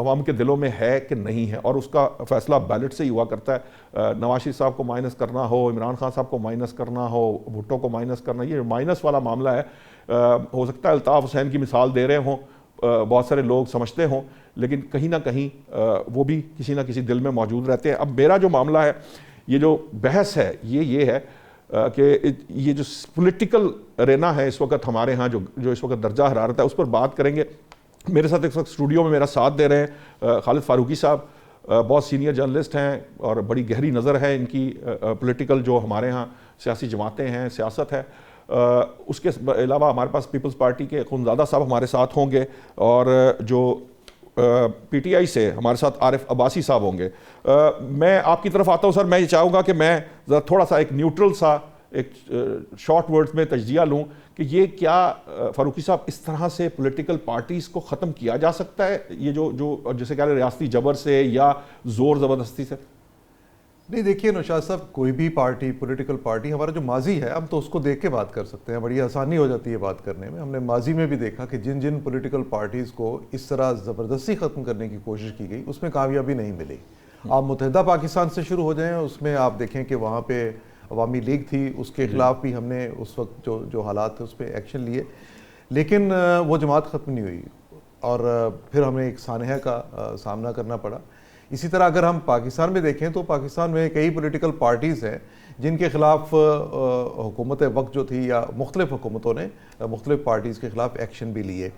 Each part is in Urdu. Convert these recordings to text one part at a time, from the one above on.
عوام کے دلوں میں ہے کہ نہیں ہے, اور اس کا فیصلہ بیلٹ سے ہی ہوا کرتا ہے. نواز شریف صاحب کو مائنس کرنا ہو, عمران خان صاحب کو مائنس کرنا ہو, بھٹو کو مائنس کرنا, یہ مائنس والا معاملہ ہے. ہو سکتا ہے الطاف حسین کی مثال دے رہے ہوں, بہت سارے لوگ سمجھتے ہوں, لیکن کہیں نہ کہیں وہ بھی کسی نہ کسی دل میں موجود رہتے ہیں. اب میرا جو معاملہ ہے, یہ جو بحث ہے یہ ہے کہ یہ جو پولیٹیکل رینا ہے اس وقت ہمارے ہاں, جو اس وقت درجہ حرارت ہے, اس پر بات کریں گے. میرے ساتھ اس وقت اسٹوڈیو میں میرا ساتھ دے رہے ہیں خالد فاروقی صاحب, بہت سینئر جرنلسٹ ہیں اور بڑی گہری نظر ہے ان کی پولیٹیکل, جو ہمارے ہاں سیاسی جماعتیں ہیں, سیاست ہے. اس کے علاوہ ہمارے پاس پیپلز پارٹی کے خونزادہ صاحب ہمارے ساتھ ہوں گے, اور جو پی ٹی آئی سے ہمارے ساتھ عارف عباسی صاحب ہوں گے. میں آپ کی طرف آتا ہوں سر. میں یہ چاہوں گا کہ میں ذرا تھوڑا سا ایک نیوٹرل سا ایک شارٹ ورڈز میں تجزیہ لوں کہ یہ کیا فاروقی صاحب اس طرح سے پولیٹیکل پارٹیز کو ختم کیا جا سکتا ہے, یہ جو جیسے کہہ رہے ریاستی جبر سے یا زور زبردستی سے؟ نہیں دیکھیے نوشاد صاحب, کوئی بھی پارٹی, پولیٹیکل پارٹی, ہمارا جو ماضی ہے ہم تو اس کو دیکھ کے بات کر سکتے ہیں, بڑی آسانی ہو جاتی ہے بات کرنے میں. ہم نے ماضی میں بھی دیکھا کہ جن پولیٹیکل پارٹیز کو اس طرح زبردستی ختم کرنے کی کوشش کی گئی اس میں کامیابی نہیں ملی. آپ متحدہ پاکستان سے شروع ہو جائیں, اس میں آپ دیکھیں کہ وہاں پہ عوامی لیگ تھی, اس کے خلاف بھی ہم نے اس وقت جو حالات تھے اس پہ ایکشن لیے, لیکن وہ جماعت ختم نہیں ہوئی اور پھر ہمیں ایک سانحہ کا سامنا کرنا پڑا. اسی طرح اگر ہم پاکستان میں دیکھیں تو پاکستان میں کئی پولیٹیکل پارٹیز ہیں جن کے خلاف حکومت وقت جو تھی یا مختلف حکومتوں نے مختلف پارٹیز کے خلاف ایکشن بھی لیے.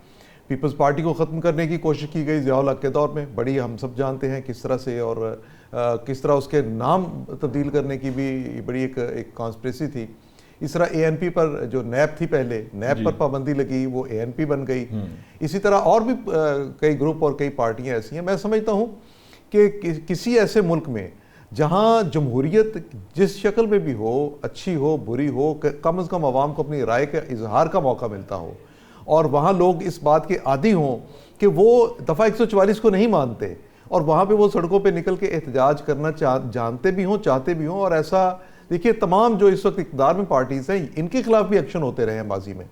پیپلز پارٹی کو ختم کرنے کی کوشش کی گئی ضیاء الحق کے دور میں, بڑی ہم سب جانتے ہیں کس طرح سے, اور کس طرح اس کے نام تبدیل کرنے کی بھی بڑی ایک کانسپریسی تھی. اس طرح اے این پی پر جو نیب تھی, پہلے نیب پر پابندی لگی, وہ اے این پی بن گئی. اسی طرح اور بھی کئی گروپ اور کئی پارٹیاں ایسی ہیں. میں سمجھتا ہوں کہ کسی ایسے ملک میں جہاں جمہوریت جس شکل میں بھی ہو, اچھی ہو بری ہو, کم از کم عوام کو اپنی رائے کے اظہار کا موقع ملتا ہو, اور وہاں لوگ اس بات کے عادی ہوں کہ وہ دفعہ 144 کو نہیں مانتے, اور وہاں پہ وہ سڑکوں پہ نکل کے احتجاج کرنا جانتے بھی ہوں, چاہتے بھی ہوں. اور ایسا دیکھیے تمام جو اس وقت اقتدار میں پارٹیز ہیں ان کے خلاف بھی ایکشن ہوتے رہے ہیں ماضی میں.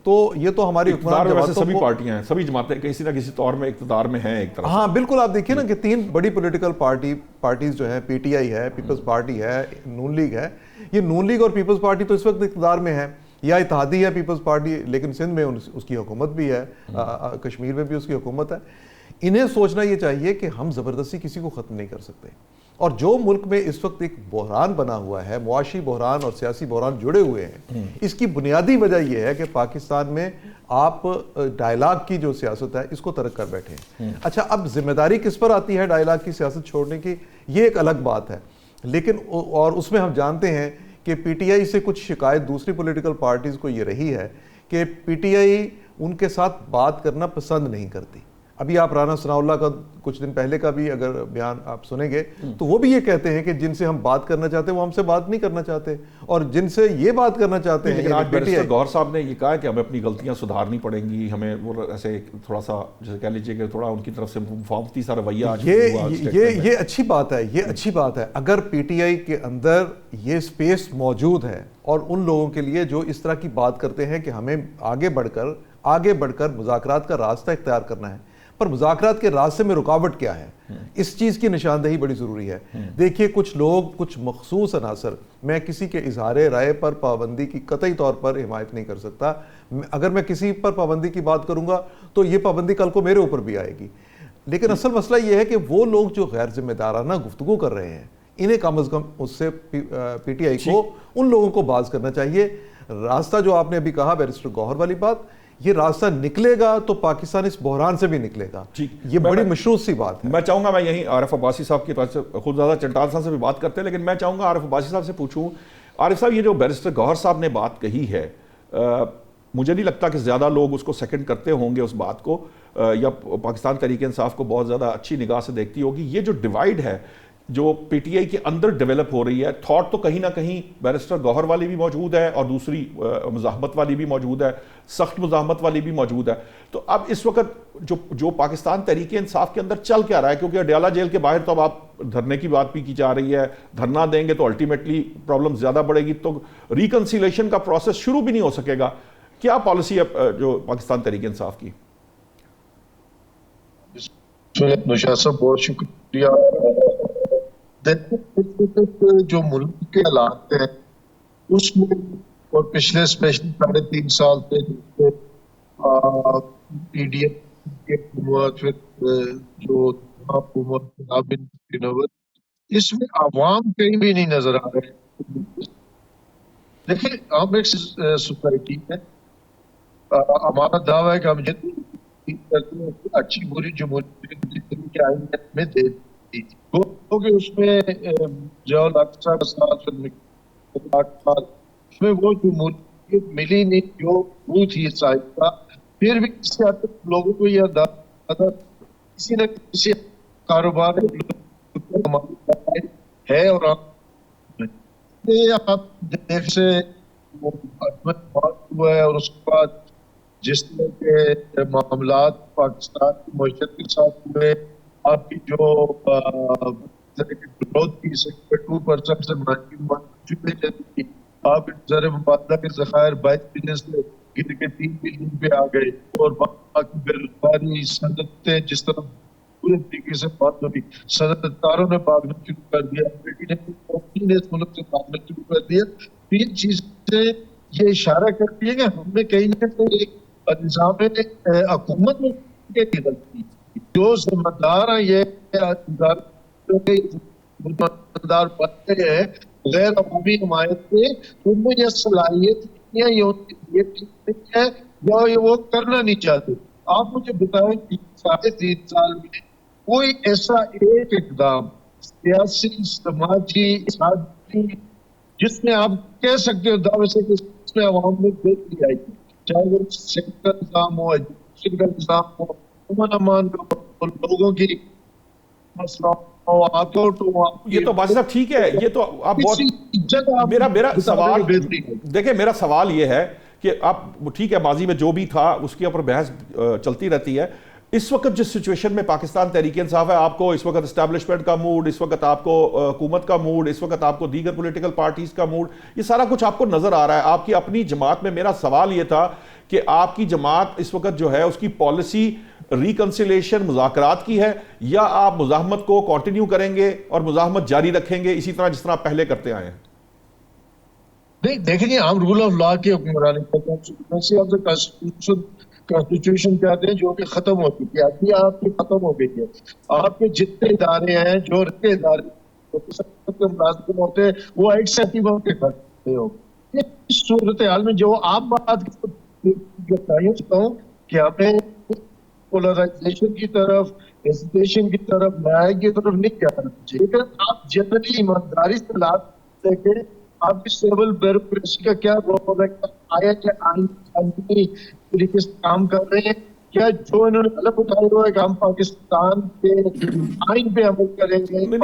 تو یہ تو ہماری اقتدار میں سبھی پارٹیاں ہیں, سبھی جماعتیں کسی نہ کسی طور میں اقتدار میں ہیں ایک طرح. ہاں بالکل, آپ دیکھیے نا کہ 3 بڑی پولیٹیکل پارٹیز جو ہیں, پی ٹی آئی ہے, پیپلز پارٹی ہے, نون لیگ ہے. یہ نون لیگ اور پیپلز پارٹی تو اس وقت اقتدار میں ہے, یا اتحادی ہے پیپلز پارٹی, لیکن سندھ میں اس کی حکومت بھی ہے, کشمیر میں بھی اس کی حکومت ہے. انہیں سوچنا یہ چاہیے کہ ہم زبردستی کسی کو ختم نہیں کر سکتے. اور جو ملک میں اس وقت ایک بحران بنا ہوا ہے, معاشی بحران اور سیاسی بحران جڑے ہوئے ہیں, اس کی بنیادی وجہ یہ ہے کہ پاکستان میں آپ ڈائلاگ کی جو سیاست ہے اس کو ترک کر بیٹھے ہیں. اچھا, اب ذمہ داری کس پر آتی ہے ڈائلاگ کی سیاست چھوڑنے کی, یہ ایک الگ بات ہے. لیکن اور اس میں ہم جانتے ہیں کہ پی ٹی آئی سے کچھ شکایت دوسری پولیٹیکل پارٹیز کو یہ رہی ہے کہ پی ٹی آئی ان کے ساتھ بات کرنا پسند نہیں کرتی. ابھی آپ رانا ثناء اللہ کا کچھ دن پہلے کا بھی اگر بیان آپ سنیں گے تو وہ بھی یہ کہتے ہیں کہ جن سے ہم بات کرنا چاہتے ہیں وہ ہم سے بات نہیں کرنا چاہتے, اور جن سے یہ بات کرنا چاہتے ہیں. لیکن آج بیرسٹر گوہر صاحب نے یہ کہا کہ ہمیں اپنی غلطیاں سدھارنی پڑیں گی, ہمیں وہ ایسے تھوڑا سا جیسے کہہ لیجیے کہ تھوڑا ان کی طرف سے مفاوضتی سا رویہ یہ اچھی بات ہے, یہ اچھی بات ہے. اگر پی ٹی آئی کے اندر یہ اسپیس موجود ہے اور ان لوگوں کے لیے جو اس طرح کی بات کرتے ہیں کہ ہمیں آگے بڑھ کر مذاکرات کا راستہ اختیار کرنا ہے, پر مذاکرات کے راستے میں رکاوٹ کیا ہے, اس چیز کی نشاندہی بڑی ضروری ہے. دیکھیے کچھ لوگ, کچھ مخصوص عناصر, میں کسی کے اظہار رائے پر پابندی کی قطعی طور پر حمایت نہیں کر سکتا. اگر میں کسی پر پابندی کی بات کروں گا تو یہ پابندی کل کو میرے اوپر بھی آئے گی. لیکن اصل مسئلہ یہ ہے کہ وہ لوگ جو غیر ذمہ دارانہ گفتگو کر رہے ہیں, انہیں کم از کم اس سے پی ٹی آئی کو, ان لوگوں کو باز کرنا چاہیے. راستہ جو آپ نے ابھی کہا بیرسٹر گوہر والی بات, یہ راستہ نکلے گا تو پاکستان اس بحران سے بھی نکلے گا. یہ بڑی مشروط سی بات ہے. میں چاہوں گا, میں یہیں عارف عباسی صاحب کی طرف سے, خود زیادہ چنٹال صاحب سے بھی بات کرتے ہیں, لیکن میں چاہوں گا عارف عباسی صاحب سے پوچھوں. عارف صاحب, یہ جو بیرسٹر گوہر صاحب نے بات کہی ہے, مجھے نہیں لگتا کہ زیادہ لوگ اس کو سیکنڈ کرتے ہوں گے اس بات کو, یا پاکستان تحریک انصاف کو بہت زیادہ اچھی نگاہ سے دیکھتی ہوگی. یہ جو ڈیوائیڈ ہے جو پی ٹی آئی کے اندر ڈیولپ ہو رہی ہے, تھاٹ تو کہیں نہ کہیں بیرسٹر گوہر والی بھی موجود ہے اور دوسری مزاحمت والی بھی موجود ہے, سخت مزاحمت والی بھی موجود ہے. تو اب اس وقت جو پاکستان تحریک انصاف کے اندر چل کیا رہا ہے, کیونکہ اڈیالہ جیل کے باہر تو اب آپ دھرنے کی بات بھی کی جا رہی ہے, دھرنا دیں گے تو الٹیمیٹلی پرابلم زیادہ بڑھے گی, تو ریکنسیلیشن کا پروسیس شروع بھی نہیں ہو سکے گا. کیا پالیسی ہے جو پاکستان تحریک انصاف کی؟ نشاط صاحب بہت شکریہ. جو ملک کے حالات ہیں اس میں اور پچھلے اسپیشلی 3.5 سال سے پی ڈی ایم کی حکومت پھر جو حکومت اس میں عوام کہیں بھی نہیں نظر آ رہے. دیکھیں ہم ایک سوسائٹی ہے, ہمارا دعویٰ ہے کہ ہم اچھی بری جمہوریت کے آئین میں دے دی کیونکہ اس میں جو الاقصی اس میں وہ جمہوریت ملی نہیں جو وہ تھی صاحب کا. پھر بھی اس کے لوگوں کو یہ اندازہ کسی نہ کسی کاروبار ہے اور آپ دیکھ سے ہوا ہے اور اس کے بعد جس طرح کے معاملات پاکستان کی معیشت کے ساتھ ہوئے, آپ کی جو گروتھ کی 2% سے 9.1 تھی, آپ زر مبادلہ کے ذخائر 22 بلین سے گر کے 3 بلین پہ آ گئے, اور باقی بے روزگاری صنعتیں جس طرح پورے طریقے سے بند ہوئی, صنعتکاروں نے بھاگنا شروع کر دیا, نے اس ملک سے بھاگنا شروع کر دیا. تین چیزیں یہ اشارہ کرتی ہے کہ ہم نے کہیں نہ کہیں ایک نظام حکومت میں غلطی, جو ذمہ دار ہیں یہ ذمہ بنتے ہیں غیر عمومی حمایت سے, ان میں یہ صلاحیت ہے یا یہ وہ کرنا نہیں چاہتے. آپ مجھے بتائیں 3.5 سال میں کوئی ایسا ایک اقدام سیاسی, سماجی, جس میں آپ کہہ سکتے ہو دعوے سے کہ اس میں عوام میں بہتری آئی, چاہے وہ سیکٹر نظام ہو, ایجوکیشن کا نظام ہو, امن امان ہو, لوگوں کی مسئلہ ہو, یہ تو باجی صاحب ٹھیک ہے, یہ تو آپ بہت میرا سوال دیکھیں, میرا سوال یہ ہے کہ آپ ٹھیک ہے ماضی میں جو بھی تھا اس کے اوپر بحث چلتی رہتی ہے. اس وقت جس سچویشن میں پاکستان تحریک انصاف ہے, آپ کو اس وقت اسٹیبلشمنٹ کا موڈ, اس وقت آپ کو حکومت کا موڈ, اس وقت آپ کو دیگر پولیٹیکل پارٹیز کا موڈ, یہ سارا کچھ آپ کو نظر آ رہا ہے آپ کی اپنی جماعت میں. میرا سوال یہ تھا کہ آپ کی جماعت اس وقت جو ہے اس کی پالیسی ریکنسیلیشن مذاکرات کی ہے, یا آپ مزاحمت کو کنٹینیو کریں گے اور مزاحمت جاری رکھیں گے اسی طرح جس طرح پہلے کرتے آئے ہیں؟ نہیں دیکھیں ہم رول آف لا کی حکمرانی کانسٹیٹیوشن کہتے ہیں جو کہ ختم ہو چکی ہے, ابھی آپ کی ختم ہو گئی ہے. آپ کے جتنے ادارے ہیں جو رکھے ادارے ملازم ہوتے ہیں وہ ایکسیپٹیو کے کھڑے ہو. اس صورتحال میں جو آپ بات کرتا ہوں کہ ہمیں پولرائزیشن کی طرف, ہیزیٹیشن کی طرف, نیا کی طرف نہیں جانا چاہیے, لیکن آپ جنرلی ایمانداری سے لات دیکھیں آپ کی سیول بیوروکریسی کا کیا رول ہے, آیا کہ آئینی طریقے سے کام کر رہے ہیں, کیا جو انہوں نے غلط اٹھایا ہوا ہے کہ ہم پاکستان کے آئین پہ عمل کریں گے. نہیں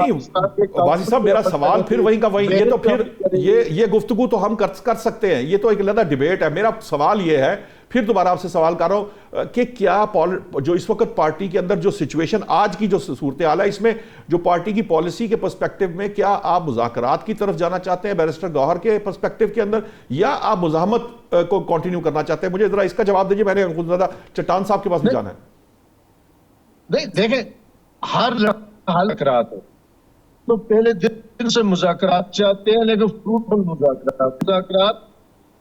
باجی صاحب میرا سوال پھر وہیں کا وہیں, یہ تو پھر یہ گفتگو تو ہم کر سکتے ہیں, یہ تو ایک علیحدہ ڈیبیٹ ہے. میرا سوال یہ ہے, پھر دوبارہ آپ سے سوال کر رہا ہوں کہ کیا جو اس وقت پارٹی کے اندر جو سچویشن آج کی جو صورتحال ہے, اس میں جو پارٹی کی پالیسی کے پرسپیکٹو میں کیا آپ مذاکرات کی طرف جانا چاہتے ہیں بیرسٹر گوہر کے پرسپیکٹو کے اندر, یا آپ مزاحمت کو کنٹینیو کرنا چاہتے ہیں؟ مجھے ذرا اس کا جواب دیجیے, میں نے خود زیادہ چٹان صاحب کے پاس بھی جانا ہے. نہیں دیکھیں ہر مذاکرات تو پہلے دن سے مذاکرات چاہتے ہیں, لیکن فروٹفل مذاکرات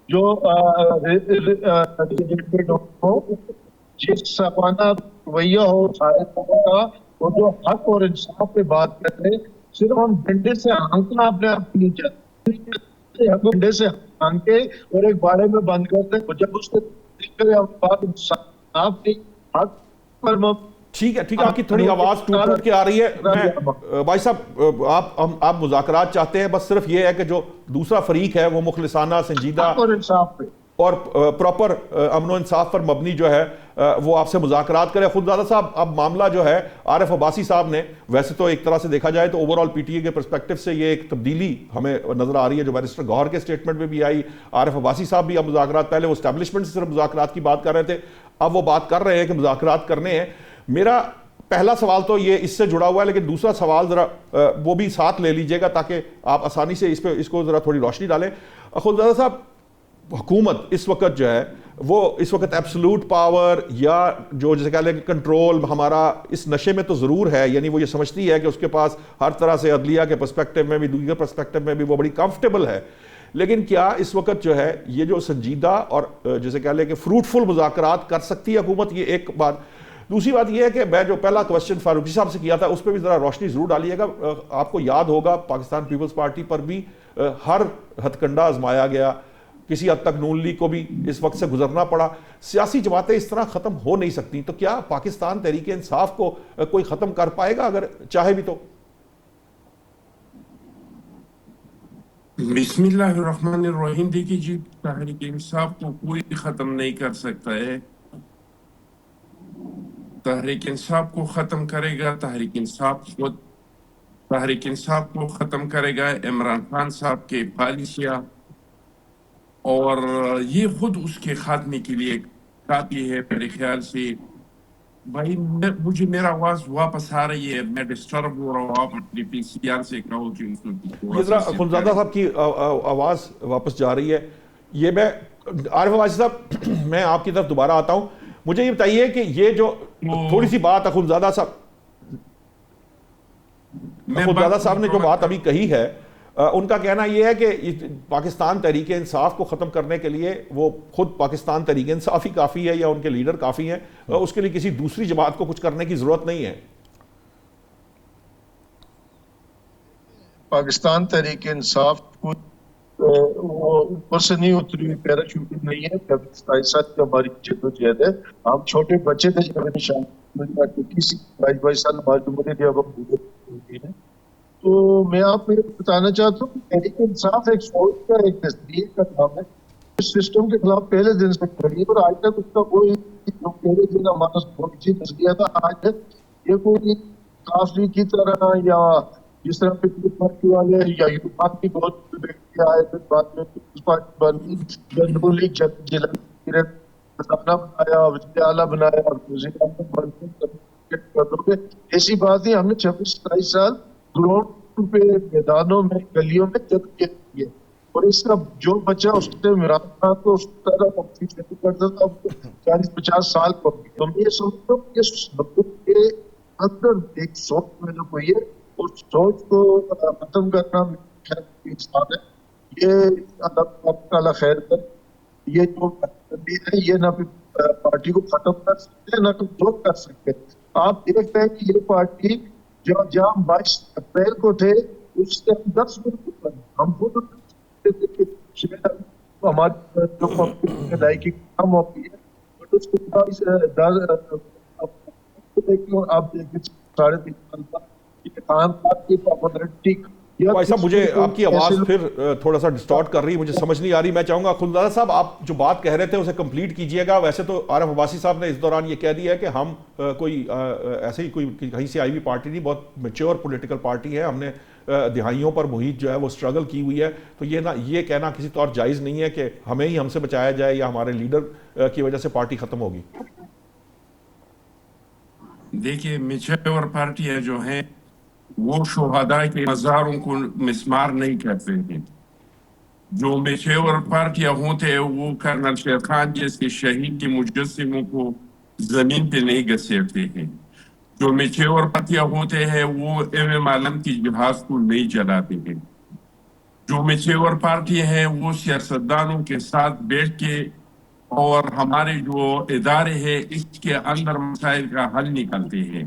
جو جس صفانہ رویہ ہو سارے کا, وہ جو حق اور انصاف پہ بات کر رہے, صرف ہم ڈنڈے سے ہانکنا اپنے آپ کو نہیں چاہتے, ہم ڈنڈے سے ہانکے اور ایک باڑے میں بند کرتے ہیں. جب اس کے بات انصاف کی حق پر ٹھیک ہے آپ کی تھوڑی آواز ٹوٹ کے آ رہی ہے. میں بھائی صاحب آپ مذاکرات چاہتے ہیں, بس صرف یہ ہے کہ جو دوسرا فریق ہے وہ مخلصانہ, سنجیدہ اور پراپر امن و انصاف پر مبنی جو ہے وہ آپ سے مذاکرات کرے. خود زادہ صاحب اب معاملہ جو ہے عارف عباسی صاحب نے, ویسے تو ایک طرح سے دیکھا جائے تو اوورال پی ٹی اے کے پرسپیکٹو سے یہ ایک تبدیلی ہمیں نظر آ رہی ہے جو بیرسٹر گوہر کے سٹیٹمنٹ میں بھی آئی. عارف عباسی صاحب بھی اب مذاکرات, پہلے وہ اسٹیبلشمنٹ سے صرف مذاکرات کی بات کر رہے تھے, اب وہ بات کر رہے ہیں کہ مذاکرات کرنے ہیں. میرا پہلا سوال تو یہ اس سے جڑا ہوا ہے, لیکن دوسرا سوال ذرا وہ بھی ساتھ لے لیجئے گا تاکہ آپ آسانی سے اس کو ذرا تھوڑی روشنی ڈالیں. خود زادہ صاحب حکومت اس وقت جو ہے وہ اس وقت ایبسولوٹ پاور یا جو جیسے کہہ لیں کہ کنٹرول ہمارا اس نشے میں تو ضرور ہے, یعنی وہ یہ سمجھتی ہے کہ اس کے پاس ہر طرح سے عدلیہ کے پرسپیکٹو میں بھی, دیگر پرسپیکٹو میں بھی وہ بڑی کمفرٹیبل ہے. لیکن کیا اس وقت جو ہے یہ جو سنجیدہ اور جیسے کہہ لیں کہ فروٹفل مذاکرات کر سکتی ہے حکومت؟ یہ ایک بات. دوسری بات یہ ہے کہ میں جو پہلا کوسچن فاروقی صاحب سے کیا تھا اس پہ بھی ذرا روشنی ضرور ڈالیے گا. آپ کو یاد ہوگا پاکستان پیپلز پارٹی پر بھی ہر ہتھ کنڈا آزمایا گیا, کسی حد تک نون لیگ کو بھی اس وقت سے گزرنا پڑا. سیاسی جماعتیں اس طرح ختم ہو نہیں سکتی, تو کیا پاکستان تحریک انصاف کو کوئی ختم کر پائے گا اگر چاہے بھی تو؟ بسم اللہ الرحمن الرحیم. دیکھیے جی, تحریک انصاف کو کوئی ختم نہیں کر سکتا ہے. تحریک انصاف کو ختم کرے گا تحریک انصاف کو ختم کرے گا عمران خان صاحب کے پالیسیاں, اور یہ خود اس کے خاتمے کے لیے کافی ہے میرے خیال سے. بھائی مجھے میرا آواز واپس آ رہی ہے, میں ڈسٹرب ہو رہا ہوں. آپ اپنی پی سی آر سے کہو کہ یہ ذرا اخندزادہ صاحب کی آواز واپس جا رہی ہے. یہ میں عارف عباسی صاحب میں آپ کی طرف دوبارہ آتا ہوں. مجھے یہ بتائیے کہ یہ جو تھوڑی سی بات اخندزادہ صاحب نے جو بات ابھی کہی ہے, ان کا کہنا یہ ہے کہ پاکستان تحریک انصاف کو ختم کرنے کے لیے وہ خود پاکستان تحریک انصاف ہی کافی ہے یا ان کے لیڈر کافی ہیں, اس کے لیے کسی دوسری جماعت کو کچھ کرنے کی ضرورت نہیں ہے. پاکستان تحریک انصاف کو وہ اوپر سے نہیں اتری ہوئی پیراچوٹ نہیں ہے. 27 کی ہماری جدوجہد ہے. ہم چھوٹے بچے تھے جب نشان 22 سال ہماری عمر تھی, اب ہم ہوئی ہے. تو میں آپ کو یہ بتانا چاہتا ہوں کہ تحریک انصاف ایک سوچ کا, ایک نظریے کا نام ہے. اس سسٹم کے خلاف پہلے دن سے کھڑی ہے, اور آج تک اس کا کوئی جو پہلے دن ہمارا بہت سی نظریہ تھا, آج یہ کوئی کافی کی طرح یا جس طرح پیپلز پارٹی والے یا یوپاک کی بہت بیٹھے آئے پھر بعد میں پیپلز پارٹی بنی, جنرل لیگ جلال خزانہ بنایا, وزیر اعلیٰ بنایا, وزیر اعلیٰ ایسی بات ہی ہم نے 26-27 سال گراؤنڈ پہ میدانوں میں گلیوں میں جد کی ہے. اور اس کا جو بچہ اس سے عمران خان کو اس طرح کرتا تھا 40-50 سال کو. تو میں یہ سمجھتا ہوں کہ اس ملک کے اندر ایک سوچ میں جو کوئی ہے, اس سوچ کو ختم کرنا انسان ہے. یہ اللہ تعالیٰ خیر کر. یہ جو ہے یہ نہ پارٹی کو ختم کر سکتے نہ جو کر سکتے. آپ دیکھتے ہیں کہ یہ پارٹی جہاں 22 اپریل کو تھے اس سے 10 منٹ ہم خود ہماری جو لائقی کم ہوتی ہے, بٹ اس کو آپ دیکھیں 3.5 سال کا خان صاحب کی پاپولرٹی. بھائی صاحب مجھے آپ کی آواز پھر تھوڑا سا ڈسٹارٹ کر رہی ہے, مجھے سمجھ نہیں آ رہی. میں چاہوں گا اخندزادہ صاحب آپ جو بات کہہ رہے تھے اسے کمپلیٹ کیجئے گا. ویسے تو عارف عباسی صاحب نے اس دوران یہ کہہ دیا ہے کہ ہم کوئی ایسے ہی کوئی کہیں سے آئی ہوئی پارٹی نہیں, بہت میچور پولیٹیکل پارٹی ہے, ہم نے دہائیوں پر محیط جو ہے وہ اسٹرگل کی ہوئی ہے. تو یہ کہنا کسی طور جائز نہیں ہے کہ ہمیں ہی ہم سے بچایا جائے یا ہمارے لیڈر کی وجہ سے پارٹی ختم ہوگی. دیکھیے میچور پارٹیاں جو ہیں وہ شہداء کے مزاروں کو مسمار نہیں کرتے ہیں. جو میچور پارٹیاں ہوتے ہیں وہ کرنل شیر خان جیسے شہید کے مجسموں کو زمین پہ نہیں گھسیٹتے ہیں. جو میچور پارٹیاں ہوتے ہیں وہ ایم عالم کی جہاز کو نہیں جلاتے ہیں. جو میچور پارٹی ہیں وہ سیاستدانوں کے ساتھ بیٹھ کے اور ہمارے جو ادارے ہیں اس کے اندر مسائل کا حل نکالتے ہیں.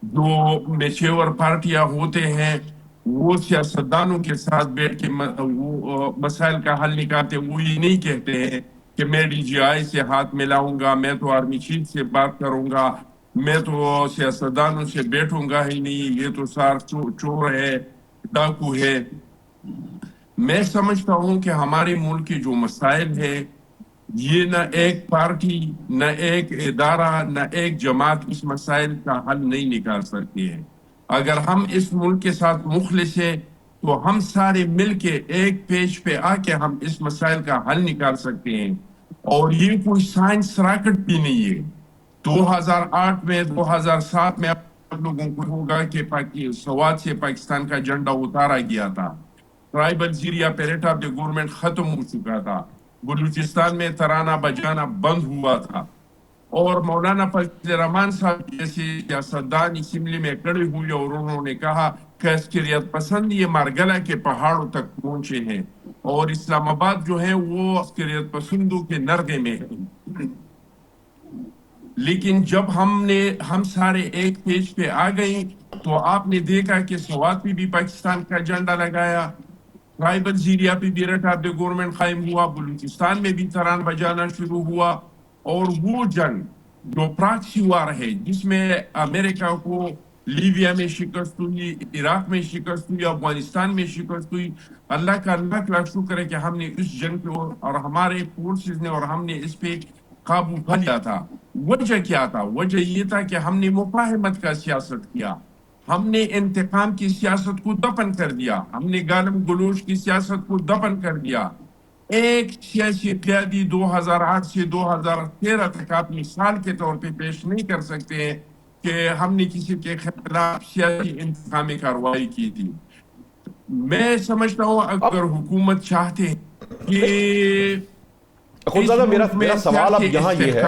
جو میچور پارٹیاں ہوتے ہیں وہ سیاستدانوں کے ساتھ بیٹھ کے وہ مسائل کا حل نکالتے. وہ یہ نہیں کہتے ہیں کہ میں ڈی جی آئی سے ہاتھ ملاؤں گا, میں تو آرمی چیف سے بات کروں گا, میں تو سیاستدانوں سے بیٹھوں گا ہی نہیں, یہ تو سار چور ہے, ڈاکو ہے. میں سمجھتا ہوں کہ ہمارے ملک کے جو مسائل ہے یہ نہ ایک پارٹی نہ ایک ادارہ نہ ایک جماعت اس مسائل کا حل نہیں نکال سکتی ہے. اگر ہم اس ملک کے ساتھ مخلص ہیں تو ہم سارے مل کے ایک پیج پہ آ کے ہم اس مسائل کا حل نکال سکتے ہیں. اور یہ کوئی سائنس راکٹ بھی نہیں ہے. 2008 میں 2007 میں آپ لوگوں کو ہوگا کہ سوات سے پاکستان کا جھنڈا اتارا گیا تھا. ٹرائبل زیریا پیریٹا آف دی گورنمنٹ ختم ہو چکا تھا. بلوچستان میں ترانہ بجانا بند ہوا تھا، اور مولانا فضل الرحمان صاحب جیسے سیاستدان اسمبلی میں کھڑے ہوئے اور انہوں نے کہا کہ عسکریت پسند یہ مارگلا کے پہاڑوں تک پہنچے ہیں، اور اسلام آباد جو ہے وہ عسکریت پسندوں کے نرغے میں ہے۔ لیکن جب ہم سارے ایک پیج پہ آ گئے تو آپ نے دیکھا کہ سوات پہ بھی پاکستان کا جھنڈا لگایا، ٹرائبل زیریا پہ بھی ریٹ آف دی گورنمنٹ قائم ہوا، بلوچستان میں بھی تران بجانا شروع ہوا، اور وہ جنگ جو پراکسی وار ہے جس میں امریکہ کو لیبیا میں شکست ہوئی، عراق میں شکست ہوئی، افغانستان میں شکست ہوئی، اللہ کا لاکھ لاکھ شکر ہے کہ ہم نے اس جنگ پہ اور ہمارے فورسز نے اور ہم نے اس پہ قابو پا لیا تھا۔ وجہ کیا تھا؟ وجہ یہ تھا کہ ہم نے مفاہمت کا سیاست کیا، ہم نے انتقام کی سیاست کو دفن کر دیا، ہم نے گالم گلوچ کی سیاست کو دفن کر دیا۔ ایک سیاسی قیادی 2008 سے 2013 تک آپ مثال کے طور پہ پیش نہیں کر سکتے ہیں کہ ہم نے کسی کے خلاف سیاسی انتقامی کارروائی کی تھی۔ میں سمجھتا ہوں اگر حکومت چاہتے ہیں کہ اخوندزادہ میرا سوال اب یہاں یہ ہے،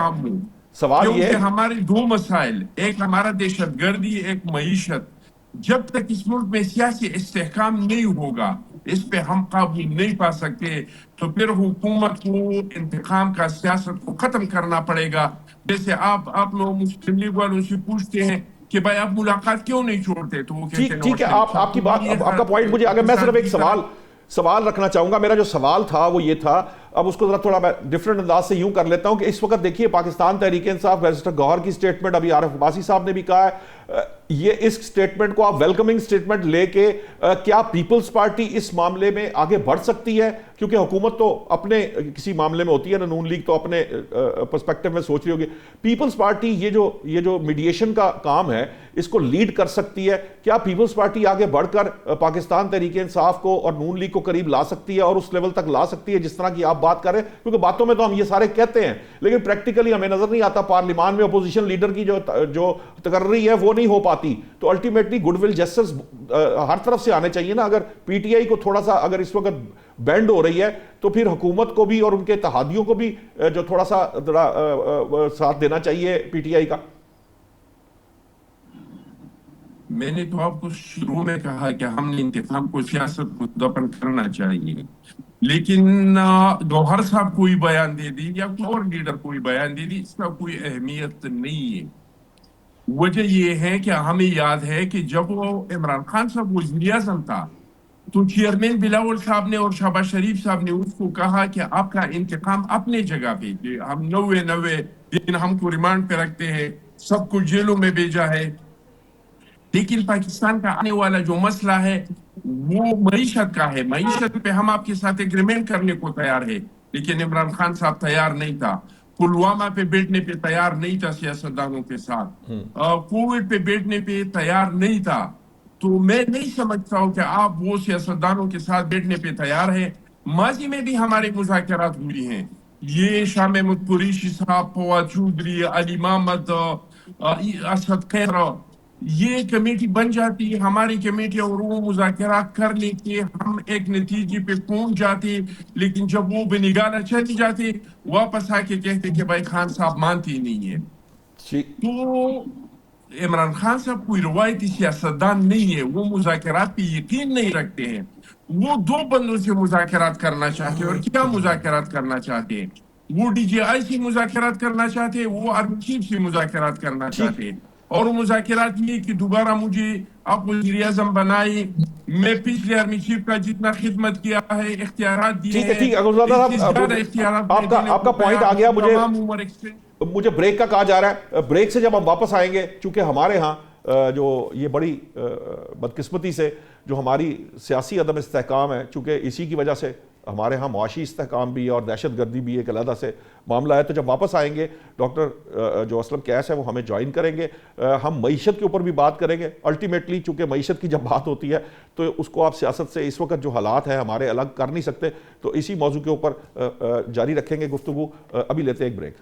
سوال یہ ہے کیونکہ ہمارے دو مسائل، ایک ہمارا دہشت گردی، ایک معیشت، جب تک اس ملک میں سیاسی استحکام نہیں ہوگا اس پہ ہم قابو نہیں پا سکتے، تو پھر حکومت کو انتقام کا سیاست کو ختم کرنا پڑے گا۔ جیسے آپ لوگ مسلم لیگ والوں سے پوچھتے ہیں کہ بھائی آپ ملاقات کیوں نہیں چھوڑتے، تو وہ کہتے ہیں ٹھیک ہے، آپ کی بات، آپ کا پوائنٹ مجھے، اگر میں صرف ایک سوال رکھنا چاہوں گا، میرا جو سوال تھا وہ یہ تھا، اب اس کو ذرا تھوڑا میں ڈیفرنٹ انداز سے یوں کر لیتا ہوں کہ اس وقت دیکھیے پاکستان تحریک انصاف، بیرسٹر گوہر کی سٹیٹمنٹ، ابھی عارف عباسی صاحب نے بھی کہا ہے، یہ اس سٹیٹمنٹ کو آپ ویلکمنگ سٹیٹمنٹ لے کے کیا پیپلز پارٹی اس معاملے میں آگے بڑھ سکتی ہے؟ کیونکہ حکومت تو اپنے کسی معاملے میں ہوتی ہے نا، نون لیگ تو اپنے پرسپیکٹیو میں سوچ رہی ہوگی، پیپلز پارٹی یہ جو میڈیشن کا کام ہے اس کو لیڈ کر سکتی ہے، کیا پیپلز پارٹی آگے بڑھ کر پاکستان تحریک انصاف کو اور نون لیگ کو قریب لا سکتی ہے اور اس لیول تک لا سکتی ہے جس طرح کی آپ بات کر رہے ہیں؟ کیونکہ باتوں میں تو ہم یہ سارے کہتے ہیں لیکن پریکٹیکلی ہمیں نظر نہیں آتا، پارلیمان میں اپوزیشن لیڈر کی جو تقرری ہے وہ نہیں ہو پاتی، تو الٹیمیٹلی گڈ ول جسٹس ہر طرف سے آنے چاہیے نا۔ اگر پی ٹی آئی کو تھوڑا سا اگر اس وقت بینڈ ہو رہی ہے تو پھر حکومت کو بھی اور ان کے اتحادیوں کو بھی جو تھوڑا سا ساتھ دینا چاہیے پی ٹی آئی کا۔ میں نے تو آپ کو شروع میں کہا کہ ہم نے انتقام کو سیاست کو دفن کرنا چاہیے، لیکن گوہر صاحب کوئی بیان دے دی یا کوئی اور لیڈر کوئی بیان دے دی، اس کا کوئی اہمیت نہیں ہے۔ وجہ یہ ہے کہ ہمیں یاد ہے کہ جب وہ عمران خان صاحب وزیر اعظم تھا تو چیئرمین بلاول صاحب نے اور شہباز شریف صاحب نے اس کو کہا کہ آپ کا انتقام اپنے جگہ پہ، کہ ہم 90 دن ہم کو ریمانڈ پہ رکھتے ہیں، سب کو جیلوں میں بھیجا ہے، لیکن پاکستان کا آنے والا جو مسئلہ ہے وہ معیشت کا ہے، معیشت پہ ہم آپ کے ساتھ ایگریمنٹ کرنے کو تیار ہے، لیکن عمران خان صاحب تیار نہیں تھا، پلوامہ پہ بیٹھنے پہ تیار نہیں تھا سیاستدانوں کے ساتھ، کووڈ پہ بیٹھنے پہ تیار نہیں تھا، تو میں نہیں سمجھتا ہوں کہ آپ وہ سیاستدانوں کے ساتھ بیٹھنے پہ تیار ہیں۔ ماضی میں بھی ہمارے مذاکرات ہوئی ہیں، یہ شاہ محمود قریشی صاحب، فواد چودھری، علی محمد، اسد خیر، یہ کمیٹی بن جاتی، ہماری کمیٹی، اور وہ مذاکرات کر لے کے ہم ایک نتیجے پہ پہنچ جاتے، لیکن جب وہ بنگانا چلی جاتے واپس آ کے کہتے کہ بھائی خان صاحب مانتے نہیں ہے۔ تو عمران خان صاحب کوئی روایتی سیاستدان نہیں ہے، وہ مذاکرات پہ یقین نہیں رکھتے ہیں، وہ دو بندوں سے مذاکرات کرنا چاہتے ہیں، اور کیا مذاکرات کرنا چاہتے ہیں؟ وہ ڈی جی آئی سے مذاکرات کرنا چاہتے ہیں، وہ آرمی چیف سے مذاکرات کرنا چاہتے ہیں، اور وہ مذاکرات یہ کہ دوبارہ مجھے آپ وزیر اعظم بنائے، میں پچھلے آرمی چیف کا جتنا خدمت کیا ہے، اختیارات دیے ہیں، ٹھیک ہے، آپ کا پوائنٹ آ گیا، مجھے بریک کا کہا جا رہا ہے، بریک سے جب ہم واپس آئیں گے، چونکہ ہمارے ہاں جو یہ بڑی بدقسمتی سے جو ہماری سیاسی عدم استحکام ہے، چونکہ اسی کی وجہ سے ہمارے ہاں معاشی استحکام بھی اور دہشت گردی بھی ایک علیحدہ سے معاملہ ہے، تو جب واپس آئیں گے ڈاکٹر جو اسلم کیس ہے وہ ہمیں جوائن کریں گے، ہم معیشت کے اوپر بھی بات کریں گے۔ الٹیمیٹلی چونکہ معیشت کی جب بات ہوتی ہے تو اس کو آپ سیاست سے اس وقت جو حالات ہیں ہمارے الگ کر نہیں سکتے، تو اسی موضوع کے اوپر جاری رکھیں گے گفتگو۔ ابھی لیتے ہیں ایک بریک۔